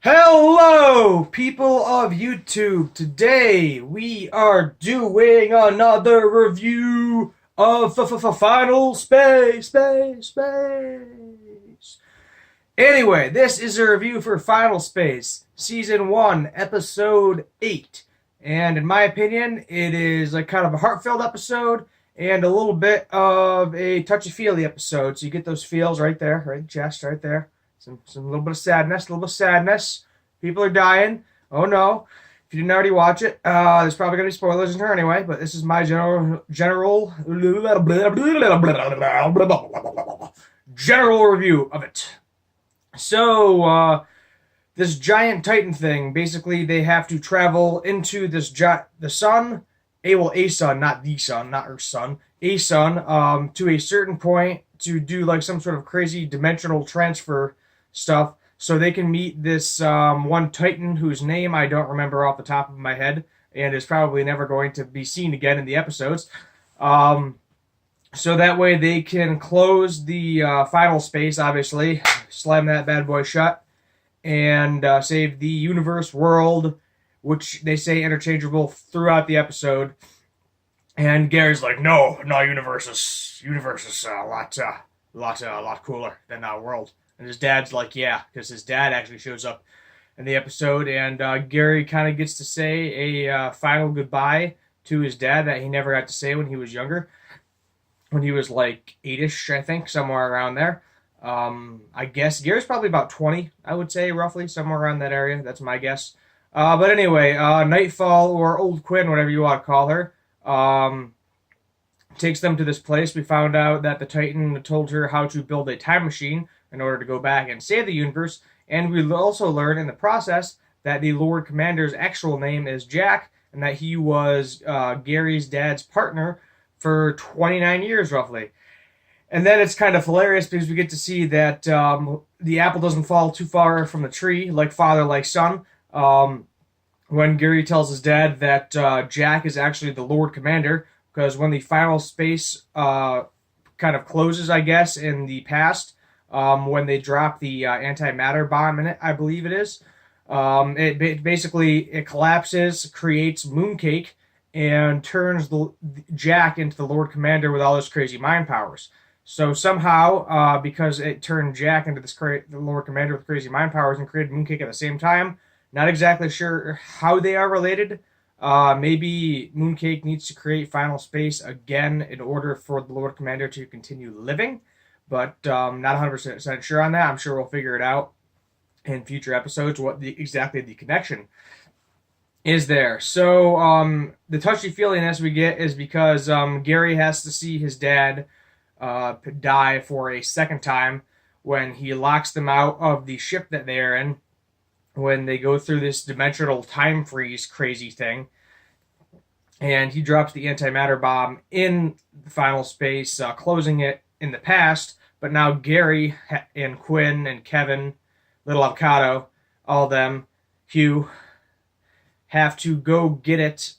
Hello, people of YouTube. Today we are doing another review of Final Space. Anyway, this is a review for Final Space, Season 1, Episode 8. And in my opinion, it is a kind of a heartfelt episode and a little bit of a touchy-feely episode. So you get those feels right there, right chest, right there. Some little bit of sadness, a little bit of sadness. People are dying. Oh no. If you didn't already watch it, there's probably going to be spoilers in here anyway, but this is my general review of it. So, this giant Titan thing, basically they have to travel into the sun, a sun, not the sun, not Earth's sun, a sun, to a certain point to do like some sort of crazy dimensional transfer stuff so they can meet this one Titan whose name I don't remember off the top of my head and is probably never going to be seen again in the episodes. So that way they can close the final space, obviously, slam that bad boy shut, and save the universe, world, which they say interchangeable throughout the episode. And Gary's like, no, universe is a lot cooler than our world. And his dad's like, yeah, because his dad actually shows up in the episode, and Gary kind of gets to say a final goodbye to his dad that he never got to say when he was younger, when he was like 8-ish, I think, somewhere around there. I guess Gary's probably about 20, I would say, roughly, somewhere around that area. That's my guess. But anyway, Nightfall, or Old Quinn, whatever you want to call her, takes them to this place. We found out that the Titan told her how to build a time machine in order to go back and save the universe, and we also learn in the process that the Lord Commander's actual name is Jack, and that he was Gary's dad's partner for 29 years, roughly. And then it's kind of hilarious because we get to see that the apple doesn't fall too far from the tree, like father, like son. When Gary tells his dad that Jack is actually the Lord Commander, because when the final space kind of closes, I guess, in the past, when they drop the antimatter bomb in it, I believe it is, it collapses, creates Mooncake, and turns Jack into the Lord Commander with all his crazy mind powers. So somehow, because it turned Jack into the Lord Commander with crazy mind powers and created Mooncake at the same time, not exactly sure how they are related. Maybe Mooncake needs to create Final Space again in order for the Lord Commander to continue living, but not 100% sure on that. I'm sure we'll figure it out in future episodes what exactly the connection is there. So the touchy-feeliness we get is because Gary has to see his dad die for a second time when he locks them out of the ship that they are in, when they go through this dimensional time freeze crazy thing, and he drops the antimatter bomb in the final space, closing it in the past. But now Gary and Quinn and Kevin, Little Avocado, all of them, Hugh, have to go get it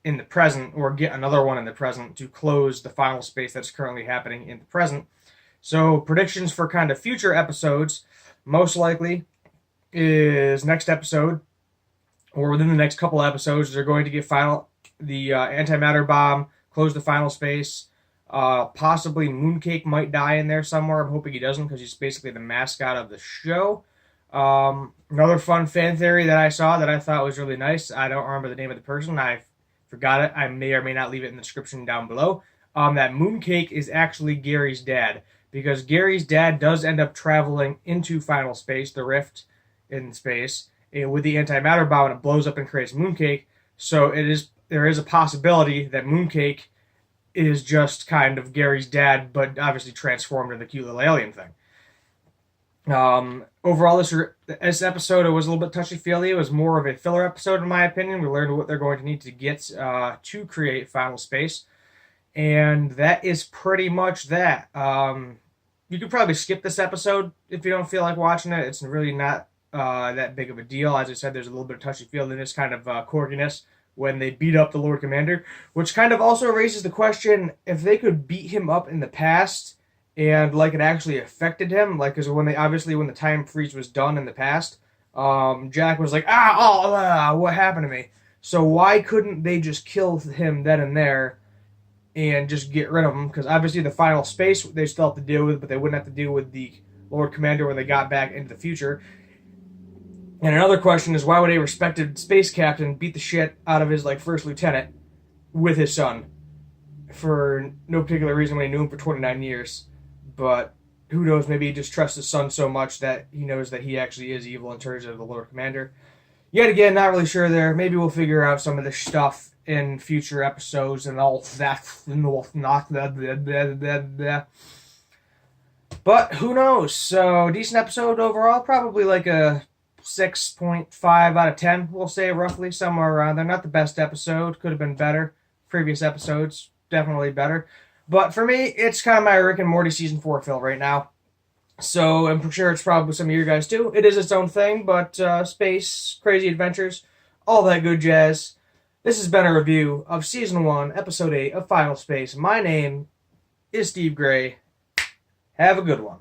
in the present, or get another one in the present, to close the final space that's currently happening in the present. So predictions for kind of future episodes, most likely is next episode, or within the next couple episodes, they're going to get the antimatter bomb, close the final space. Possibly Mooncake might die in there somewhere. I'm hoping he doesn't, because he's basically the mascot of the show. Another fun fan theory that I saw that I thought was really nice. I don't remember the name of the person. I forgot it. I may or may not leave it in the description down below. That Mooncake is actually Gary's dad, because Gary's dad does end up traveling into Final Space, the rift in space, with the antimatter bomb, and it blows up and creates Mooncake. So there is a possibility that Mooncake is just kind of Gary's dad, but obviously transformed into the cute little alien thing. Overall, this episode, it was a little bit touchy-feely. It was more of a filler episode, in my opinion. We learned what they're going to need to get to create Final Space, and that is pretty much that. You could probably skip this episode if you don't feel like watching it. It's really not that big of a deal. As I said, there's a little bit of touchy-feeliness, kind of corginess when they beat up the Lord Commander, which kind of also raises the question if they could beat him up in the past and like it actually affected him, like, because when the time freeze was done in the past, Jack was like, what happened to me? So why couldn't they just kill him then and there and just get rid of him? Because obviously the final space they still have to deal with, but they wouldn't have to deal with the Lord Commander when they got back into the future. And another question is, why would a respected space captain beat the shit out of his first lieutenant with his son for no particular reason when he knew him for 29 years? But who knows, maybe he just trusts his son so much that he knows that he actually is evil and turns into the Lord Commander. Yet again, not really sure there. Maybe we'll figure out some of this stuff in future episodes and all that. But who knows? So, decent episode overall. Probably like a 6.5 out of 10, we'll say, roughly, somewhere around there. Not the best episode. Could have been better. Previous episodes, definitely better. But for me, it's kind of my Rick and Morty Season 4 fill right now. So I'm sure it's probably some of you guys too. It is its own thing, but space, crazy adventures, all that good jazz. This has been a review of Season 1, Episode 8 of Final Space. My name is Steve Gray. Have a good one.